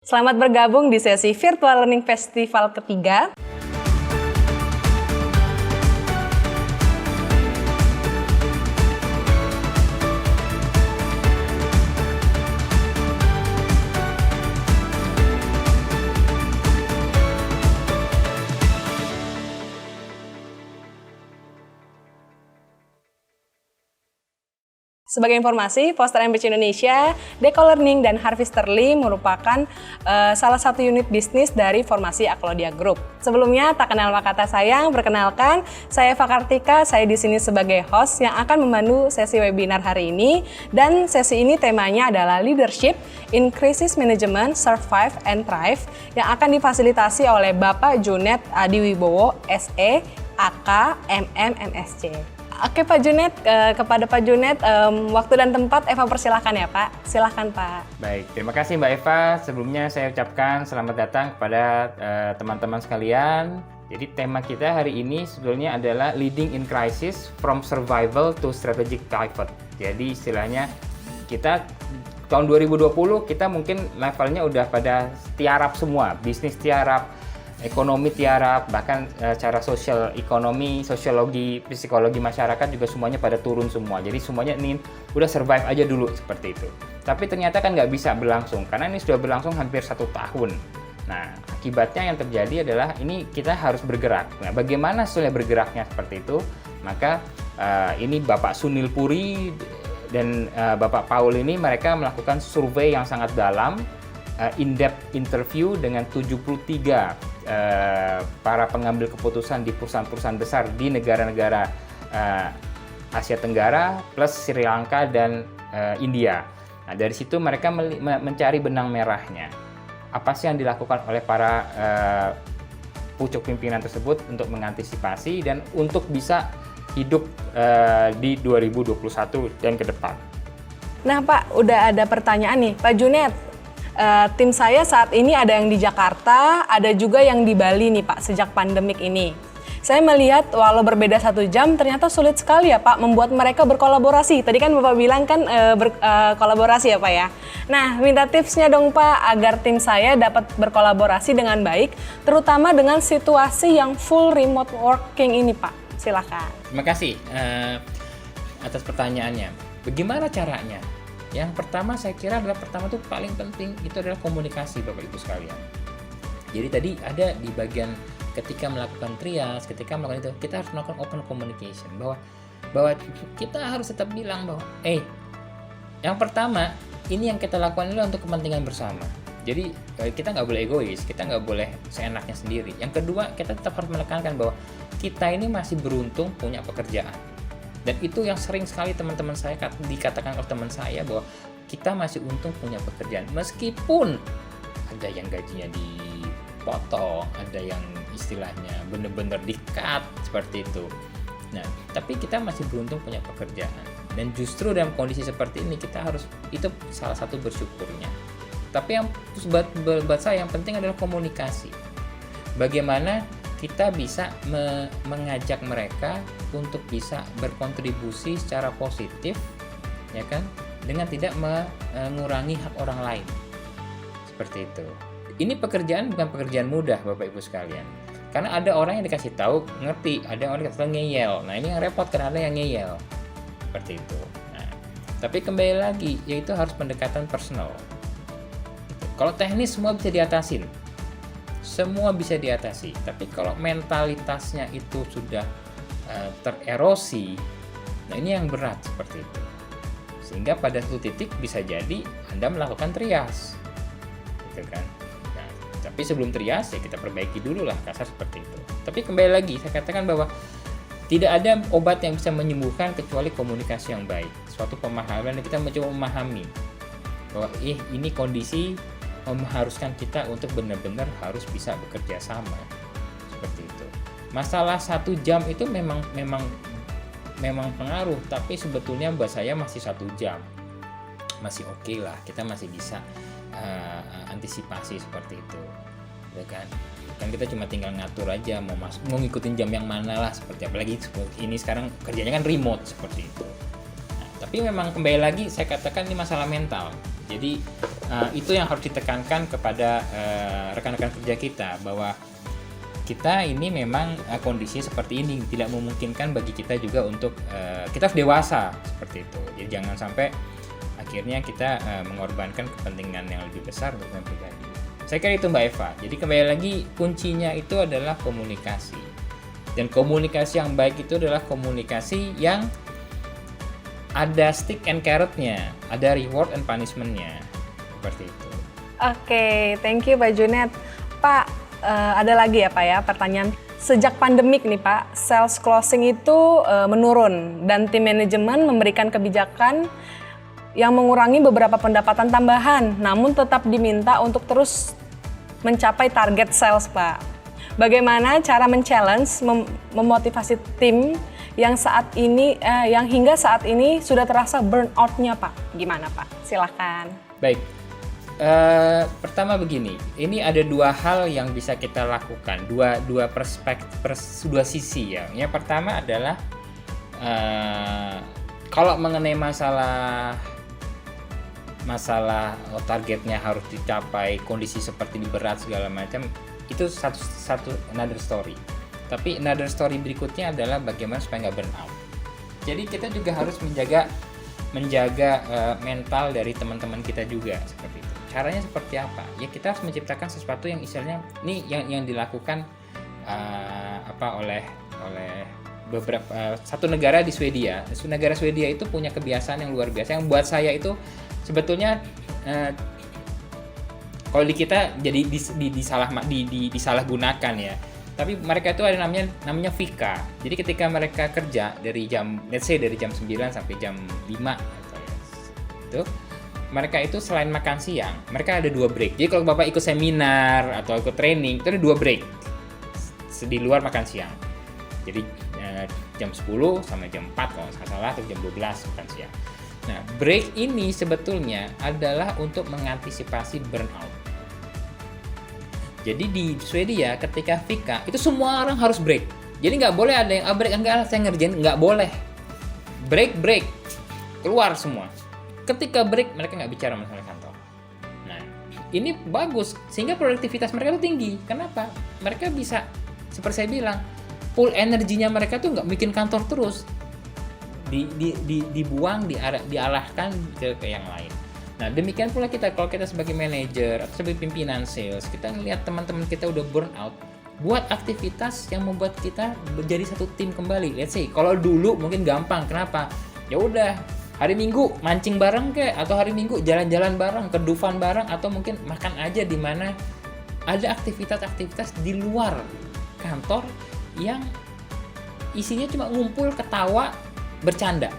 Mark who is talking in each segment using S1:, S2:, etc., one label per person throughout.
S1: Selamat bergabung di sesi Virtual Learning Festival ketiga. Sebagai informasi, Foster MPC Indonesia, Deco Learning, dan Harvesterly merupakan salah satu unit bisnis dari formasi Aklodia Group. Sebelumnya, tak kenal maka kata sayang, perkenalkan, saya Eva Kartika, saya di sini sebagai host yang akan memandu sesi webinar hari ini. Dan sesi ini temanya adalah Leadership in Crisis Management, Survive and Thrive, yang akan difasilitasi oleh Bapak Junet Adiwibowo, SE, AK, MM, MSc. Oke Pak Junet, kepada Pak Junet, waktu dan tempat Eva persilahkan ya Pak. Silahkan Pak.
S2: Baik, terima kasih Mbak Eva. Sebelumnya saya ucapkan selamat datang kepada teman-teman sekalian. Jadi tema kita hari ini sebetulnya adalah Leading in Crisis from Survival to Strategic Pivot. Jadi istilahnya kita tahun 2020 kita mungkin levelnya udah pada tiarap semua, bisnis tiarap, ekonomi tiarap, bahkan cara sosial ekonomi, sosiologi, psikologi masyarakat juga semuanya pada turun semua. Jadi semuanya ini udah survive aja dulu seperti itu. Tapi ternyata kan nggak bisa berlangsung karena ini sudah berlangsung hampir 1 tahun. Nah, akibatnya yang terjadi adalah ini kita harus bergerak. Nah, bagaimana sebetulnya bergeraknya seperti itu? Maka ini Bapak Sunil Puri dan Bapak Paul ini mereka melakukan survei yang sangat dalam, in-depth interview dengan 73 para pengambil keputusan di perusahaan-perusahaan besar di negara-negara Asia Tenggara plus Sri Lanka dan India. Nah, dari situ mereka mencari benang merahnya. Apa sih yang dilakukan oleh para pucuk pimpinan tersebut untuk mengantisipasi dan untuk bisa hidup di 2021 dan ke depan.
S1: Nah Pak, udah ada pertanyaan nih Pak Junet. Tim saya saat ini ada yang di Jakarta, ada juga yang di Bali nih Pak, sejak pandemik ini. Saya melihat walau berbeda 1 jam, ternyata sulit sekali ya Pak membuat mereka berkolaborasi. Tadi kan Bapak bilang kan berkolaborasi ya Pak ya. Nah, minta tipsnya dong Pak, agar tim saya dapat berkolaborasi dengan baik, terutama dengan situasi yang full remote working ini Pak. Silakan.
S2: Terima kasih atas pertanyaannya. Bagaimana caranya? Yang pertama saya kira adalah paling penting itu adalah komunikasi Bapak Ibu sekalian. Jadi tadi ada di bagian ketika melakukan trias, ketika melakukan itu kita harus melakukan open communication bahwa kita harus tetap bilang bahwa yang pertama ini yang kita lakukan adalah untuk kepentingan bersama. Jadi kita nggak boleh egois, kita nggak boleh seenaknya sendiri. Yang kedua kita tetap harus menekankan bahwa kita ini masih beruntung punya pekerjaan. Dan itu yang sering sekali teman-teman saya dikatakan oleh teman saya bahwa kita masih untung punya pekerjaan. Meskipun ada yang gajinya dipotong, ada yang istilahnya benar-benar di-cut seperti itu. Nah, tapi kita masih beruntung punya pekerjaan. Dan justru dalam kondisi seperti ini kita harus, itu salah satu bersyukurnya. Tapi yang buat saya yang penting adalah komunikasi. Bagaimana kita bisa mengajak mereka untuk bisa berkontribusi secara positif, ya kan, dengan tidak mengurangi hak orang lain. Seperti itu. Ini pekerjaan bukan pekerjaan mudah, Bapak Ibu sekalian. Karena ada orang yang dikasih tahu ngerti, ada orang yang dikasih tahu ngeyel. Nah, ini yang repot karena ada yang ngeyel. Seperti itu. Nah, tapi kembali lagi, yaitu harus pendekatan personal. Kalau teknis semua bisa diatasin. Semua bisa diatasi, tapi kalau mentalitasnya itu sudah tererosi, nah ini yang berat seperti itu. Sehingga pada satu titik bisa jadi Anda melakukan trias, gitu kan. Nah, tapi sebelum trias ya kita perbaiki dulu lah kasar seperti itu. Tapi kembali lagi saya katakan bahwa tidak ada obat yang bisa menyembuhkan kecuali komunikasi yang baik. Suatu pemahaman yang kita mencoba memahami bahwa ini kondisi mengharuskan kita untuk benar-benar harus bisa bekerja sama seperti itu. Masalah 1 jam itu memang pengaruh, tapi sebetulnya buat saya masih 1 jam masih oke lah, kita masih bisa antisipasi seperti itu, ya kan? Kan kita cuma tinggal ngatur aja mau ngikutin jam yang mana lah, seperti apalagi ini sekarang kerjanya kan remote seperti itu. Nah, tapi memang kembali lagi saya katakan ini masalah mental. Jadi itu yang harus ditekankan kepada rekan-rekan kerja kita, bahwa kita ini memang kondisi seperti ini tidak memungkinkan bagi kita juga untuk kita harus dewasa seperti itu. Jadi jangan sampai akhirnya kita mengorbankan kepentingan yang lebih besar untuk kepentingan pribadi. Saya kira itu Mbak Eva. Jadi kembali lagi kuncinya itu adalah komunikasi. Dan komunikasi yang baik itu adalah komunikasi yang ada stick and carrot-nya, ada reward and punishment-nya. Seperti itu.
S1: Oke, thank you Pak Junet. Pak, ada lagi ya Pak ya pertanyaan. Sejak pandemik nih Pak, sales closing itu menurun dan tim manajemen memberikan kebijakan yang mengurangi beberapa pendapatan tambahan, namun tetap diminta untuk terus mencapai target sales Pak. Bagaimana cara men-challenge, memotivasi tim yang hingga saat ini sudah terasa burnout-nya Pak? Gimana Pak? Silahkan.
S2: Baik. Pertama begini, ini ada dua hal yang bisa kita lakukan, dua perspektif, dua sisi ya. Yang pertama adalah kalau mengenai masalah targetnya harus dicapai, kondisi seperti ini berat segala macam, itu satu another story. Tapi another story berikutnya adalah bagaimana supaya nggak burn out. Jadi kita juga harus menjaga mental dari teman-teman kita juga seperti itu. Caranya seperti apa? Ya kita harus menciptakan sesuatu yang istilahnya ini yang dilakukan oleh beberapa satu negara di Swedia. Negara Swedia itu punya kebiasaan yang luar biasa yang buat saya itu sebetulnya kalau di kita jadi disalahgunakan ya. Tapi mereka itu ada namanya fika. Jadi ketika mereka kerja dari jam 9 sampai jam 5 itu mereka itu selain makan siang, mereka ada 2 break. Jadi kalau Bapak ikut seminar atau ikut training, itu ada 2 break di luar makan siang. Jadi jam 10 sampai jam 4 kalau nggak salah, atau jam 12 makan siang. Nah, break ini sebetulnya adalah untuk mengantisipasi burnout. Jadi di Swedia ketika fika itu semua orang harus break. Jadi nggak boleh ada yang break, enggak saya ngerjain, nggak boleh. Break, keluar semua. Ketika break mereka nggak bicara masalah kantor. Nah, ini bagus sehingga produktivitas mereka tuh tinggi. Kenapa? Mereka bisa seperti saya bilang, full energinya mereka tuh nggak bikin kantor terus. Dibuang, diarahkan ke yang lain. Nah, demikian pula kita, kalau kita sebagai manajer atau sebagai pimpinan sales, kita ngelihat teman-teman kita udah burn out, buat aktivitas yang membuat kita menjadi satu tim kembali. Let's say, kalau dulu mungkin gampang, kenapa? Ya udah, hari Minggu mancing bareng atau hari Minggu jalan-jalan bareng, ke Dufan bareng, atau mungkin makan aja di mana ada aktivitas-aktivitas di luar kantor yang isinya cuma ngumpul, ketawa, bercanda.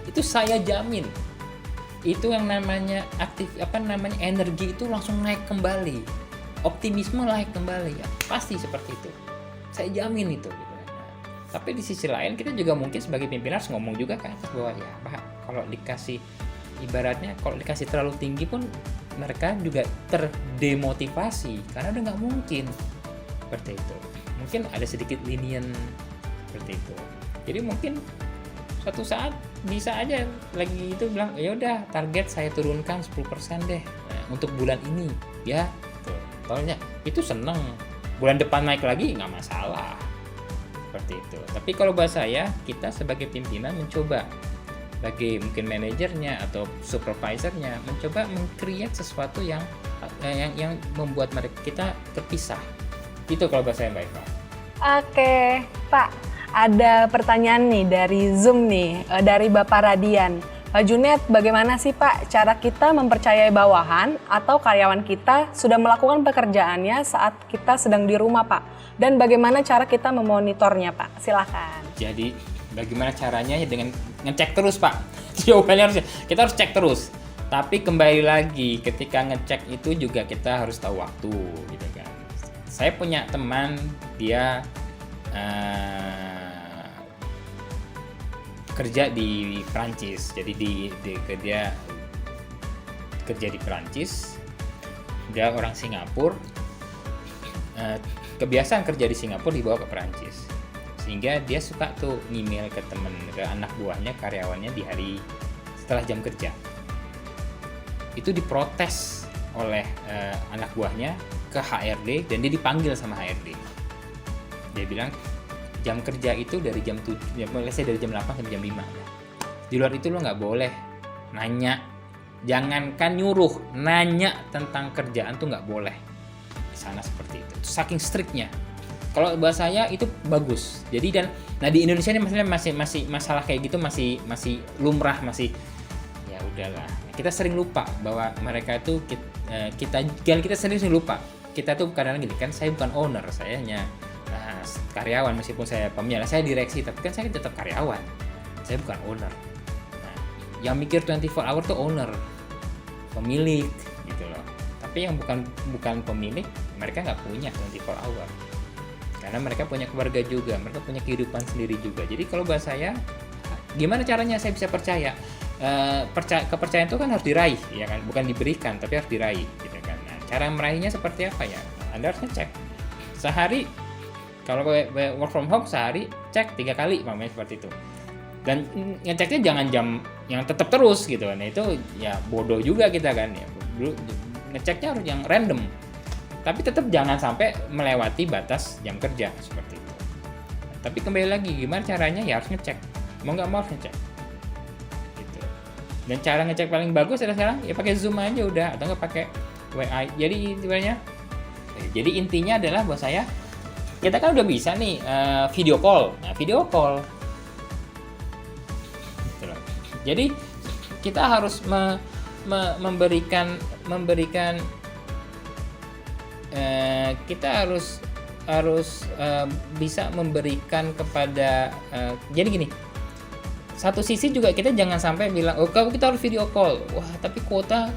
S2: Itu saya jamin itu yang namanya energi itu langsung naik kembali, optimisme naik kembali ya, pasti seperti itu, saya jamin itu gitu. Nah, tapi di sisi lain kita juga mungkin sebagai pimpinan harus ngomong juga ke atas bahwa ya Pak, kalau dikasih ibaratnya kalau dikasih terlalu tinggi pun mereka juga terdemotivasi karena udah nggak mungkin seperti itu. Mungkin ada sedikit lenient seperti itu. Jadi mungkin suatu saat bisa aja lagi itu bilang ya udah target saya turunkan 10% deh untuk bulan ini ya. Tolnya itu seneng, bulan depan naik lagi nggak masalah seperti itu. Tapi kalau buat saya, kita sebagai pimpinan mencoba sebagai mungkin manajernya atau supervisornya mencoba meng-create sesuatu yang membuat mereka kita terpisah. Itu kalau buat saya Mbak Eva.
S1: Oke, Pak. Ada pertanyaan nih dari Zoom nih, dari Bapak Radian. Pak Junet, bagaimana sih Pak cara kita mempercayai bawahan atau karyawan kita sudah melakukan pekerjaannya saat kita sedang di rumah Pak? Dan bagaimana cara kita memonitornya Pak? Silakan.
S2: Jadi bagaimana caranya ya dengan ngecek terus Pak. Jawabannya kita harus cek terus. Tapi kembali lagi ketika ngecek itu juga kita harus tahu waktu gitu kan. Saya punya teman dia kerja di Prancis, jadi dia kerja di Prancis, dia orang Singapura, kebiasaan kerja di Singapura dibawa ke Prancis, sehingga dia suka tuh email ke anak buahnya, karyawannya di hari setelah jam kerja. Itu diprotes oleh anak buahnya ke HRD dan dia dipanggil sama HRD. Dia bilang jam kerja itu dari jam 7, dari jam 8 sampai jam 5. Di luar itu lo nggak boleh nanya, jangankan nyuruh, nanya tentang kerjaan tuh nggak boleh. Di sana seperti itu. Saking strictnya. Kalau bahasa saya itu bagus. Jadi di Indonesia ini masih masalah kayak gitu masih lumrah, masih ya udahlah. Kita sering lupa bahwa mereka itu kita sering lupa. Kita tuh kadang-kadang gini kan, saya bukan owner, saya hanya karyawan, meskipun saya pemilik, saya direksi, tapi kan saya tetap karyawan. Saya bukan owner. Nah, yang mikir 24 hour tuh owner, pemilik gitu loh. Tapi yang bukan pemilik, mereka nggak punya 24 hour. Karena mereka punya keluarga juga, mereka punya kehidupan sendiri juga. Jadi kalau bahasa saya, gimana caranya saya bisa percaya? Kepercayaan itu kan harus diraih, ya kan? Bukan diberikan, tapi harus diraih, gitu kan? Nah, cara meraihnya seperti apa ya? Anda harus ngecek sehari. Kalau work from home sehari cek 3 kali, namanya seperti itu. Dan ngeceknya jangan jam yang tetap terus gitu. Nah itu ya bodoh juga kita kan ya. Ngeceknya harus yang random. Tapi tetap jangan sampai melewati batas jam kerja seperti itu. Tapi kembali lagi, gimana caranya? Ya harus ngecek. Mau nggak mau harus ngecek. Gitu. Dan cara ngecek paling bagus adalah sekarang ya pakai Zoom aja udah, atau nggak pakai WA. Jadi intinya adalah buat saya, kita kan udah bisa nih video call. Nah, video call. Gitu loh. Jadi kita harus memberikan kita harus bisa memberikan kepada jadi gini, satu sisi juga kita jangan sampai bilang kalau kita harus video call, wah tapi kuota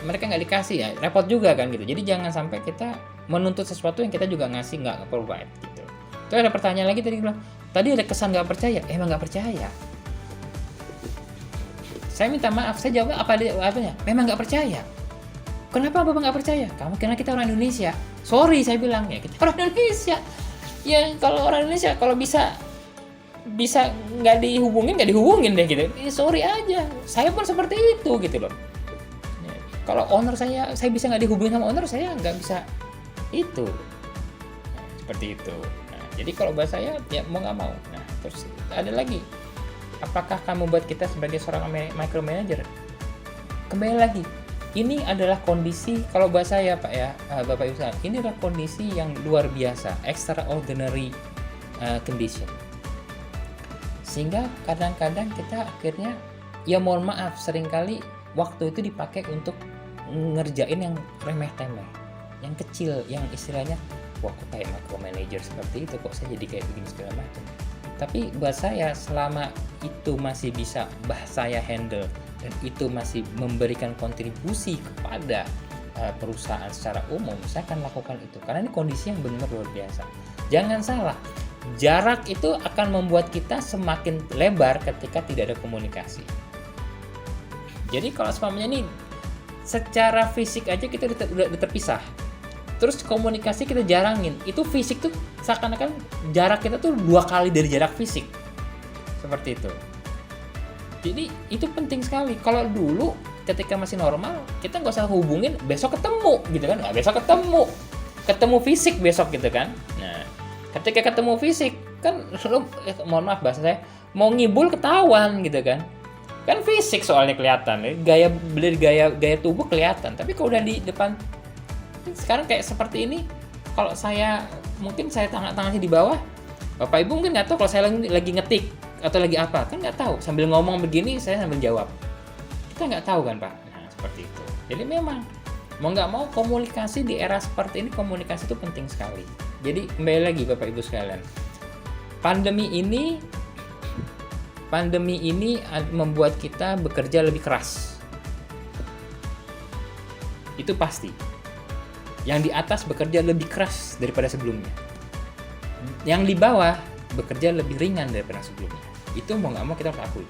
S2: mereka nggak dikasih, ya repot juga kan gitu. Jadi jangan sampai kita menuntut sesuatu yang kita juga nggak provide gitu. Terus ada pertanyaan lagi tadi ada kesan nggak percaya, emang nggak percaya. Saya minta maaf, saya jawab apanya? Memang nggak percaya. Kenapa Bapak nggak percaya? Karena kita orang Indonesia. Sorry, saya bilang ya kita orang Indonesia. Ya kalau orang Indonesia kalau bisa nggak dihubungin deh gitu. Sorry aja. Saya pun seperti itu gitu loh. Ya, kalau owner saya bisa nggak dihubungin sama owner, saya nggak bisa itu. Nah, seperti itu. Nah, jadi kalau bahasa saya ya mau nggak mau. Nah, terus ada lagi. Apakah kamu buat kita sebagai seorang micromanager? Kembali lagi. Ini adalah kondisi, kalau bahasa saya Pak ya, Bapak Ibu sekalian, ini adalah kondisi yang luar biasa, extraordinary condition. Sehingga kadang-kadang kita akhirnya, ya mohon maaf, seringkali waktu itu dipakai untuk ngerjain yang remeh-temeh, yang kecil, yang istilahnya, wah kok kayak micromanager seperti itu, kok saya jadi kayak begini segala macam. Tapi buat saya, selama itu masih bisa saya handle, dan itu masih memberikan kontribusi kepada perusahaan secara umum, saya akan lakukan itu. Karena ini kondisi yang benar luar biasa. Jangan salah, jarak itu akan membuat kita semakin lebar ketika tidak ada komunikasi. Jadi kalau semuanya ini secara fisik aja kita udah terpisah, terus komunikasi kita jarangin, itu fisik tuh seakan-akan jarak kita tuh 2 kali dari jarak fisik. Seperti itu. Jadi itu penting sekali. Kalau dulu ketika masih normal, kita nggak usah hubungin, besok ketemu gitu kan? Nggak besok ketemu fisik besok gitu kan? Nah, ketika ketemu fisik kan, mohon maaf bahasa saya, mau ngibul ketahuan gitu kan? Kan fisik soalnya kelihatan, gaya tubuh kelihatan. Tapi kalau udah di depan, sekarang kayak seperti ini, kalau saya mungkin saya tangannya di bawah, Bapak Ibu mungkin nggak tahu kalau saya lagi ngetik atau lagi apa, kan nggak tahu, sambil ngomong begini saya sambil jawab, kita nggak tahu kan Pak. Nah seperti itu. Jadi memang mau nggak mau komunikasi di era seperti ini, komunikasi itu penting sekali. Jadi kembali lagi Bapak Ibu sekalian, pandemi ini membuat kita bekerja lebih keras, itu pasti. Yang di atas bekerja lebih keras daripada sebelumnya, yang di bawah bekerja lebih ringan daripada sebelumnya. Itu mau nggak mau kita harus akui.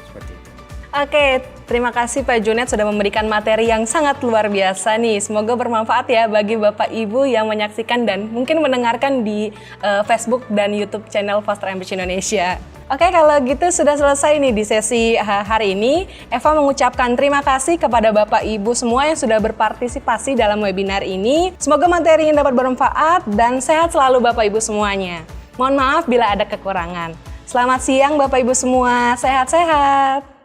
S2: Seperti itu.
S1: Oke, terima kasih Pak Junet sudah memberikan materi yang sangat luar biasa nih. Semoga bermanfaat ya bagi Bapak Ibu yang menyaksikan dan mungkin mendengarkan di Facebook dan YouTube channel Foster & Pitch Indonesia. Oke, kalau gitu sudah selesai nih di sesi hari ini. Eva mengucapkan terima kasih kepada Bapak Ibu semua yang sudah berpartisipasi dalam webinar ini. Semoga materinya dapat bermanfaat dan sehat selalu Bapak Ibu semuanya. Mohon maaf bila ada kekurangan. Selamat siang Bapak Ibu semua, sehat-sehat.